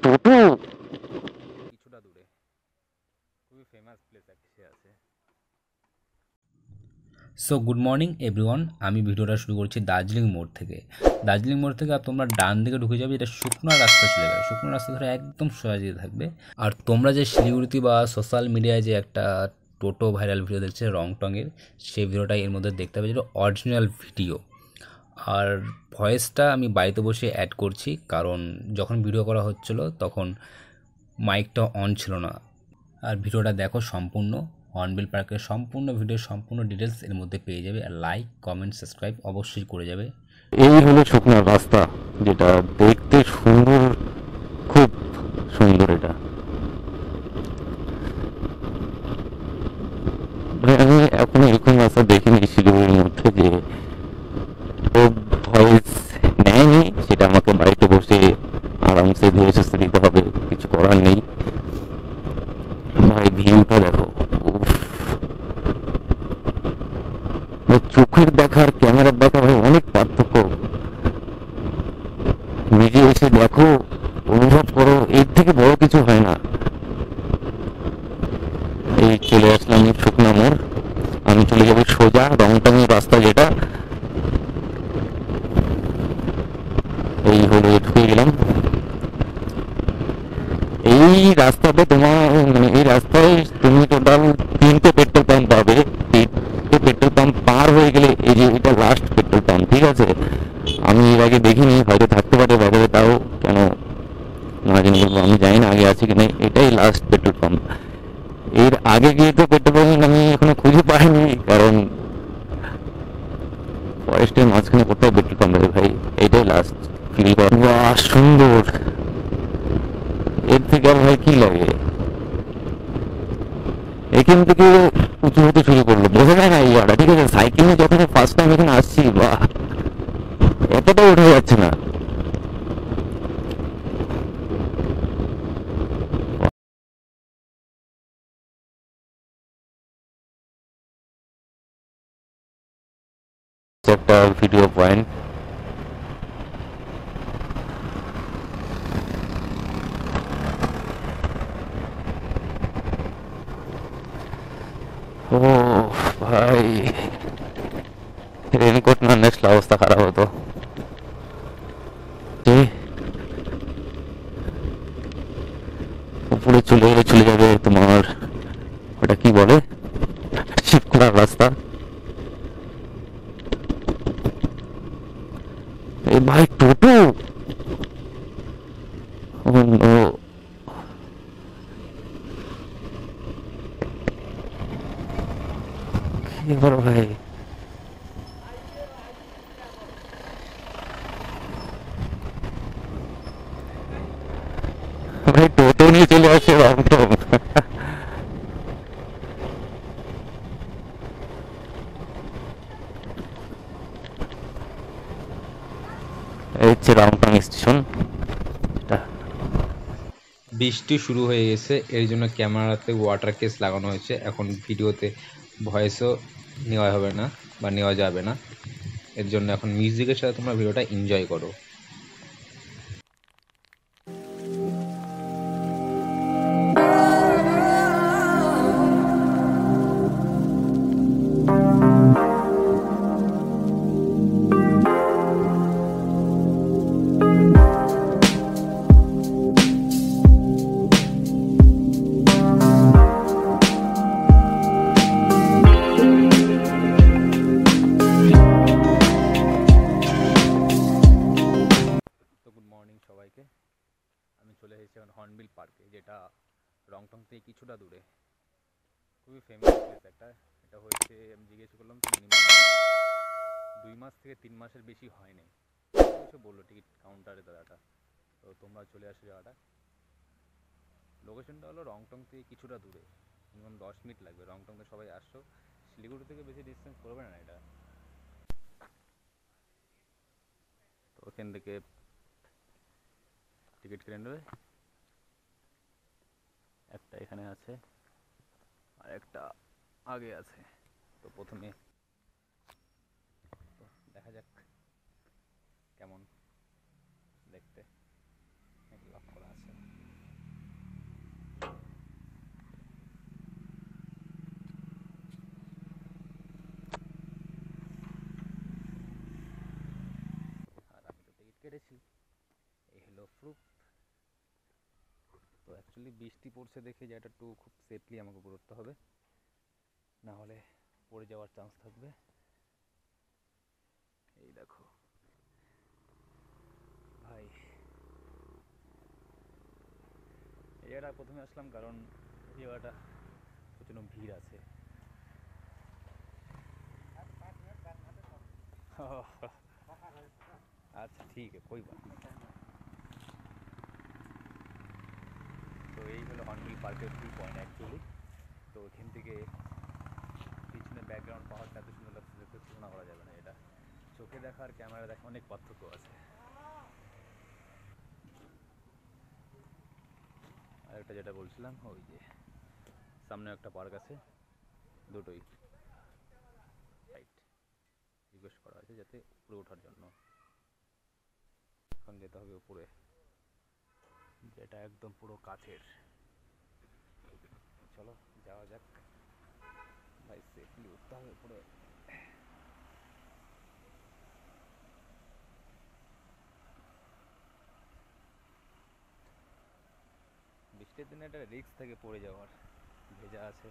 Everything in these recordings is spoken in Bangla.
টোটো কিছুটা দূরে খুবই ফেমাস প্লেস একটা আছে। সো গুড মর্নিং এভরিওয়ান, আমি ভিডিওটা শুরু করছি দার্জিলিং মোড় থেকে। দার্জিলিং মোড় থেকে আর তোমরা ডান দিকে ঢুকে যাবে, যেটা শুকনো রাস্তা চলে যাবে। শুকনো রাস্তা ধরে একদম সোজা যেতে থাকবে। আর তোমরা যে শিলিগুড়িতে বা সোশ্যাল মিডিয়ায় যে একটা টোটো ভাইরাল ভিডিও দেখছে রংটংয়ের, সেই ভিডিওটা এর মধ্যে দেখতে হবে, যেটা অরিজিনাল ভিডিও। আর ভয়েসটা আমি বাড়িতে বসে অ্যাড করছি, কারণ যখন ভিডিও করা হচ্ছিল তখন মাইকটা অন ছিল না। আর ভিডিওটা দেখো সম্পূর্ণ, হর্নবিল পার্কের সম্পূর্ণ ভিডিও, সম্পূর্ণ ডিটেলস এর মধ্যে পেয়ে যাবে। আর লাইক কমেন্ট সাবস্ক্রাইব অবশ্যই করে যাবে। এই হলো শুকনো রাস্তা, যেটা দেখতে সুন্দর, খুব সুন্দর। এটা ভাই আমি এখন এরকম রাস্তা দেখিনি শিলিগুড়ির মধ্যে, যে ভয়েস নেয়নি, সেটা আমাকে বাড়িতে বসে আরামসে ধীরে সুস্থে দিতে হবে, কিছু করার নেই। ভাই ভিউটা দেখো, উফ, চোখের দেখার ক্যামেরার দেখা ভাই অনেক পার্থক্য। নিজে এসে দেখো, অনুভব করো, এর থেকে বড় কিছু হয় না। এই চলে আসলাম শুকনা মোড়। আমি চলে যাবো সোজা রংটাং রাস্তা, যেটা এই হলো, ঢুকে গেলাম এই রাস্তাতে। তোমার মানে এই রাস্তায় তুমি টোটাল 3টে পেট্রোল পাম্প পাবে। 3টে পেট্রোল পাম্প পার হয়ে গেলে এই যে এটা লাস্ট পেট্রোল পাম্প, ঠিক আছে? আমি এর আগে দেখিনি, হয়তো থাকতে পারে বাজারে, তাও কেন না জানি, বলবো আমি জানি না আগে আছে কিনা। এটাই লাস্ট পেট্রোল পাম্প। এর আগে গিয়ে তো পেট্রোল পাম্প আমি এখনো খুঁজে পাইনি, কারণ ফরেস্টের মাঝখানে কোথাও পেট্রোল পাম্প আছে ভাই। এটাই লাস্ট ফিল করা। বাহ সুন্দর, এর থেকে আর ভাই কি লাগে? এখান থেকে উঁচু হতে শুরু করলো, বোঝা যায় না এই জায়গাটা, ঠিক আছে? সাইকেলে যখন ফার্স্ট টাইম এখানে আসছি, বাহ, এতটাও উঠে যাচ্ছে না। একটা ভিডিও পয়েন্ট। ও ভাই, রেনকোট না নেসলে অবস্থা খারাপ হতো। উপরে চলে গেলে চলে যাবে তোমার, ওটা কি বলে, শিবখোলার রাস্তা। এ ভাই টোটো, ও নো, কি করো ভাই? ভাই টোটো নিয়ে চলে আসে রংটং। এই হচ্ছে রংটং স্টেশন। বৃষ্টি শুরু হয়ে গেছে, এর জন্য ক্যামেরাতে ওয়াটার কেস লাগানো হয়েছে। এখন ভিডিওতে ভয়েসও নেওয়া হবে না বা নেওয়া যাবে না, এর জন্য এখন মিউজিকের সাথে তোমরা ভিডিওটা এনজয় করো। তো গুড মর্নিং সবাইকে, আমি চলে এসেছি এখন হর্নবিল পার্কে, যেটা রংটং থেকে কিছুটা দূরে। খুবই ফেমাস প্লেস একটা। এটা হচ্ছে, আমি জিজ্ঞেস করলাম তো মিনিমাম 2 মাস থেকে 3 মাসের বেশি হয়নি, কিছু বললো টিকিট কাউন্টারে দাদাটা। তো তোমরা চলে আসো জায়গাটা। লোকেশনটা হলো রংটং থেকে কিছুটা দূরে, মিনিমাম 10 মিনিট লাগবে। রংটং থেকে সবাই আসছো, শিলিগুড়ি থেকে বেশি ডিস্টেন্স করবে না এটা। তো ওখান থেকে টিকিট কিনে নেবে। একটা এখানে আছে আর একটা আগে আছে। তো প্রথমে তো দেখা যাক কেমন দেখতে, লক করা আছে। প্রুফ। তো অ্যাকচুয়ালি বৃষ্টি পড়ছে দেখে জায়গাটা একটু খুব সেফলি আমাকে করতে হবে, না হলে পড়ে যাওয়ার চান্স থাকবে। এই দেখো ভাই, এই জায়গাটা প্রথমে আসলাম কারণ এই জায়গাটা প্রচণ্ড ভিড় আছে। আচ্ছা ঠিক আছে, কই বাত নেই। তো এই হলো হর্নবিল পার্কের ভিউ পয়েন্ট অ্যাকচুয়ালি। তো ওখান থেকে পিছনে ব্যাকগ্রাউন্ড পাহাড়টা এত সুন্দর লাগছে যে তুলনা করা যাবে না। এটা চোখে দেখা আর ক্যামেরা দেখা অনেক পার্থক্য আছে। আর একটা যেটা বলছিলাম, ওই যে সামনে একটা পার্ক আছে, দুটোই রাইট রিকোয়েস্ট করা হয়েছে যাতে উপরে ওঠার জন্য। এখন যেতে হবে উপরে, যেটা একদম পুরো কাঠের। চলো যাওয়া যাক ভাই, সেফলি উঠতে হবে উপরে। বৃষ্টির দিনে একটা রিস্ক থাকে পড়ে যাওয়ার, ভেজা আছে,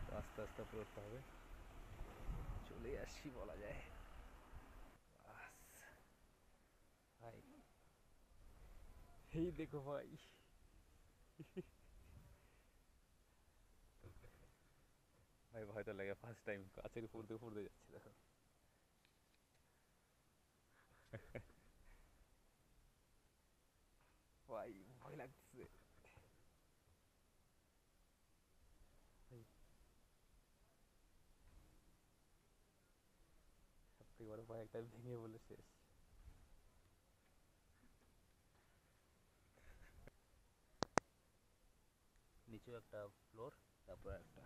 তো আস্তে আস্তে উপরে উঠতে হবে। চলে আসছি বলা যায়। বাস ভাই, এই দেখো ভাই, ভাই ভয় তো লাগে ফার্স্ট টাইম কাছের ফুরতে ফুরতে যাচ্ছি দেখো। ভাই ভয় লাগছে ভাই, সব থেকে বড় ভয় একটা ভেঙে বলে শেষ। নিচেও একটা ফ্লোর, তারপর একটা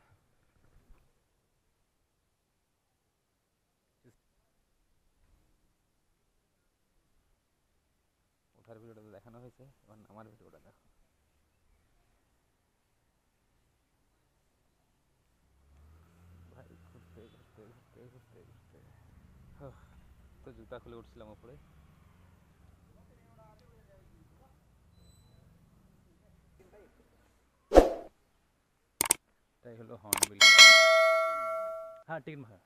ওঠার ভিডিওটা দেখানো হয়েছে, এবার আমার ভিডিওটা দেখো। ভাই ঘুরতে ঘুরতে ঘুরতে ঘুরতে ঘুরতে তো জুতা খুলে উঠছিলাম উপরে। এটাই হলো হর্নবিল। হ্যাঁ ঠিক হ্যাঁ।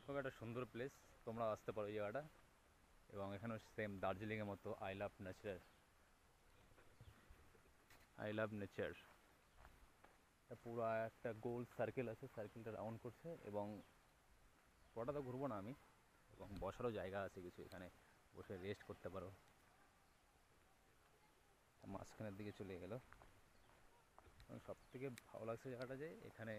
খুব একটা সুন্দর প্লেস, তোমরা আসতে পারো এই জায়গাটা। এবং এখানেও সেম দার্জিলিংয়ের মতো I love nature, I love nature. পুরো একটা গোল সার্কেল আছে, সার্কেলটা রাউন্ড করছে এবং পুরোটা তো ঘুরবো না আমি। এবং বসারও জায়গা আছে কিছু, এখানে বসে রেস্ট করতে পারো। মাঝখানের দিকে চলে গেল। সব থেকে ভালো লাগছে জায়গাটা যে এখানে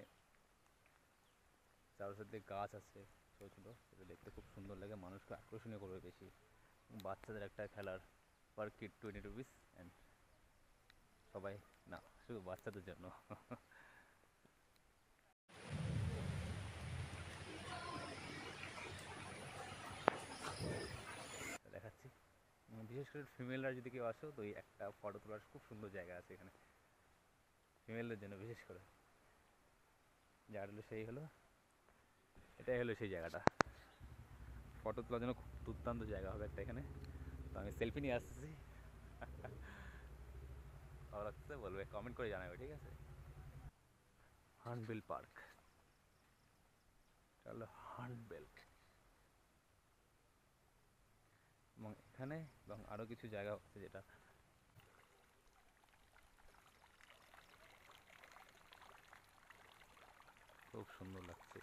চারপাশের দিকে গাছ আছে ছোটো ছোটো, এটা দেখতে খুব সুন্দর লাগে, মানুষকে আকর্ষণীয় করবে বেশি। বাচ্চাদের একটা খেলার পার কিড 20 রুপিস, অ্যান্ড সবাই না, শুধু বাচ্চাদের জন্য। দেখাচ্ছি, বিশেষ করে ফিমেলরা যদি কেউ আসো তো এই একটা ফটো তোলার খুব সুন্দর জায়গা আছে এখানে, ফিমেলদের জন্য বিশেষ করে। জায়গাটা হলো সেই হলো, এটাই হলো সেই জায়গাটা, ফটো তোলার জন্য খুব দুর্দান্ত জায়গা হবে একটা এখানে। তো আমি সেলফি নিয়ে আসতেছি। ভালো লাগছে বলবে, কমেন্ট করে জানাবে, ঠিক আছে। হর্নবিল পার্ক, চলো হর্নবিল। এবং এখানে এবং আরও কিছু জায়গা আছে যেটা খুব সুন্দর লাগছে।